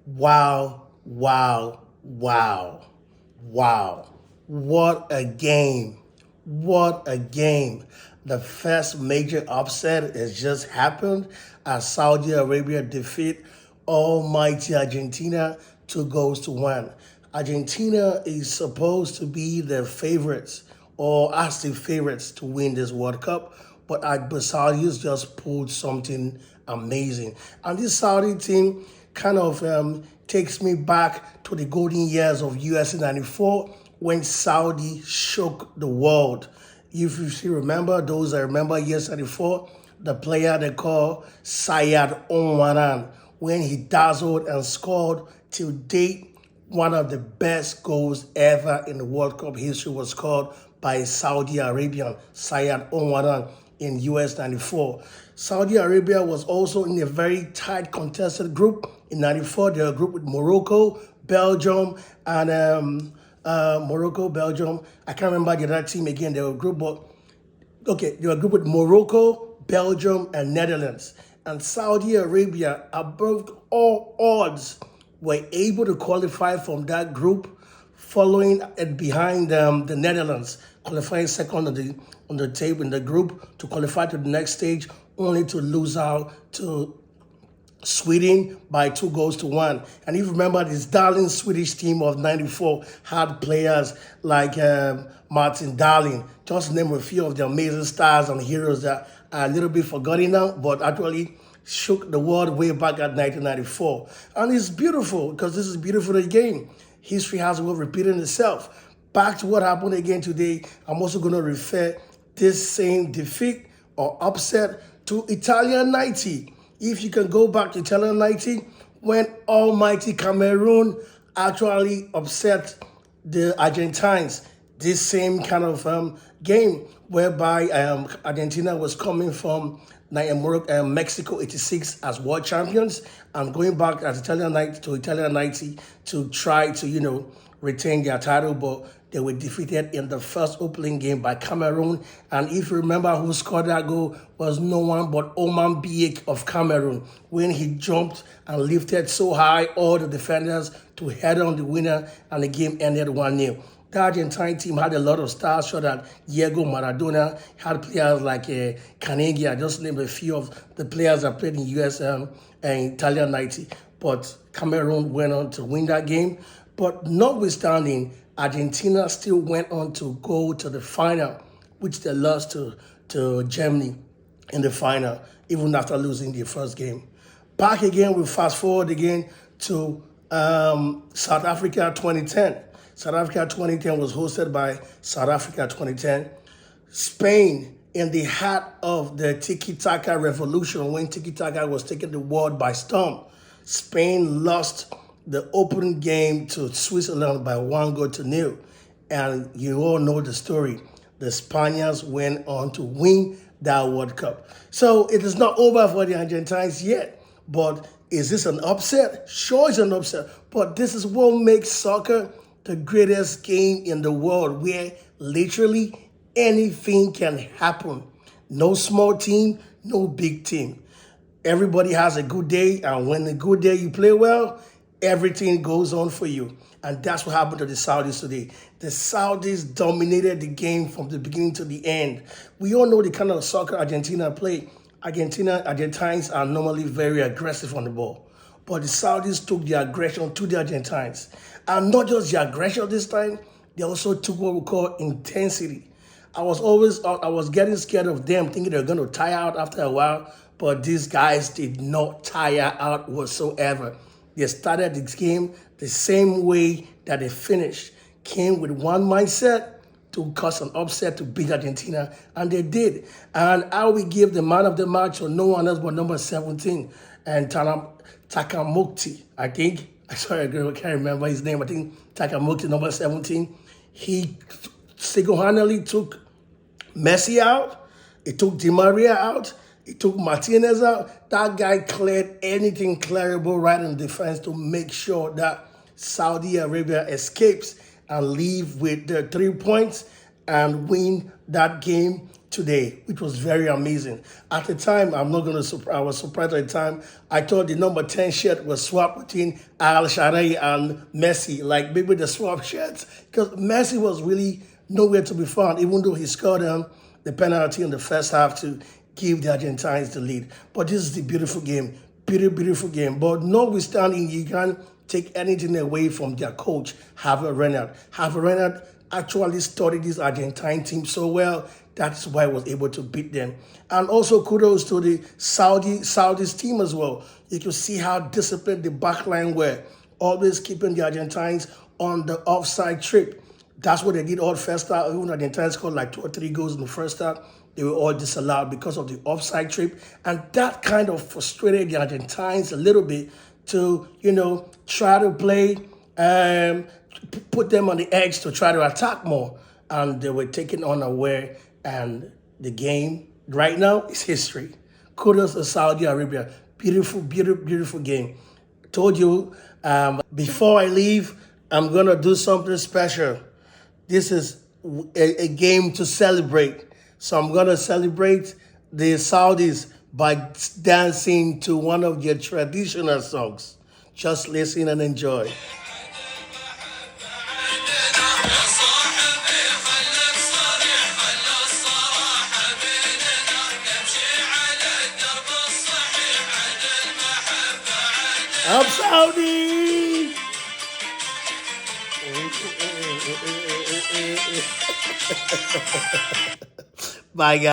Wow, wow, wow, wow. What a game. What a game. The first major upset has just happened as Saudi Arabia defeat almighty Argentina 2-1. Argentina is supposed to be the favorites or as the favorites to win this World Cup, but Saudis just pulled something amazing. And this Saudi team kind of takes me back to the golden years of USA 94 when Saudi shook the world. If you still remember, those that remember year 94, the player they call Sayed Onwaran, when he dazzled and scored till date, one of the best goals ever in the World Cup history was scored by Saudi Arabian Sayed Onwaran in US 94. Saudi Arabia was also in a very tight contested group. In 94, they were a group with Morocco, Belgium, and Morocco, Belgium. I can't remember the other team again. They were a group, but okay, they were a group with Morocco, Belgium, and Netherlands. And Saudi Arabia, above all odds, were able to qualify from that group, following and behind the Netherlands, qualifying second on the table in the group to qualify to the next stage, only to lose out to Sweden by 2-1. And if you remember, this darling Swedish team of 94 had players like Martin Dahlin, just to name a few of the amazing stars and heroes that are a little bit forgotten now, but actually shook the world way back at 1994. And it's beautiful because this is beautiful again. History has a way of repeating itself. Back to what happened again today, I'm also going to refer this same defeat or upset to Italian 90. If you can go back to Italian 90, when almighty Cameroon actually upset the Argentines, this same kind of game whereby Argentina was coming from Mexico 86 as world champions and going back as Italian 90 to try to, retain their title, but they were defeated in the first opening game by Cameroon. And if you remember who scored that goal, was no one but Oman Biek of Cameroon, when he jumped and lifted so high all the defenders to head on the winner, and the game ended 1-0. The Argentine team had a lot of stars, so that Diego Maradona had players like Carnegie. I just named a few of the players that played in US and Italian 90. But Cameroon went on to win that game. But notwithstanding, Argentina still went on to go to the final, which they lost to Germany in the final, even after losing the first game. Back again, we fast forward again to South Africa 2010. South Africa 2010 was hosted by South Africa 2010. Spain, in the heart of the tiki-taka revolution, when tiki-taka was taking the world by storm, Spain lost the opening game to Switzerland by 1-0. And you all know the story. The Spaniards went on to win that World Cup. So it is not over for the Argentines yet. But is this an upset? Sure, it's an upset. But this is what makes soccer the greatest game in the world, where literally anything can happen. No small team, no big team. Everybody has a good day, and when a good day you play well, everything goes on for you. And that's what happened to the Saudis today. The Saudis dominated the game from the beginning to the end. We all know the kind of soccer Argentina play. Argentines are normally very aggressive on the ball. But the Saudis took the aggression to the Argentines. And not just the aggression this time, they also took what we call intensity. I was getting scared of them, thinking they're going to tire out after a while, but these guys did not tire out whatsoever. They started the game the same way that they finished. Came with one mindset to cause an upset to beat Argentina, and they did. And I will give the man of the match to no one else but number 17, and Takamukti, I think. Sorry, I can't remember his name. I think Takamukti, number 17. He single-handedly took Messi out. He took Di Maria out. He took Martinez out. That guy cleared anything clearable right in defense to make sure that Saudi Arabia escapes and leave with the 3 points and win that game today, which was very amazing. At the time, I'm not going to, I was surprised at the time. I thought the number 10 shirt was swapped between Al Sharai and Messi, like maybe the swap shirts, because Messi was really nowhere to be found, even though he scored the penalty in the first half to give the Argentines the lead. But this is the beautiful game, beautiful game. But notwithstanding, you can't take anything away from their coach, Javier Renard. Javier Renard actually studied this Argentine team so well. That's why he was able to beat them. And also kudos to the Saudis team as well. You can see how disciplined the backline were, always keeping the Argentines on the offside trip. That's what they did all first half. Even though the Argentines scored like 2 or 3 goals in the first half, they were all disallowed because of the offside trip. And that kind of frustrated the Argentines a little bit to, try to play, put them on the edge to try to attack more. And they were taken unaware. And the game right now is history. Kudos to Saudi Arabia. Beautiful game. Told you, before I leave, I'm going to do something special. This is a game to celebrate. So I'm going to celebrate the Saudis by dancing to one of their traditional songs. Just listen and enjoy. I'm Saudi! Bye, guys.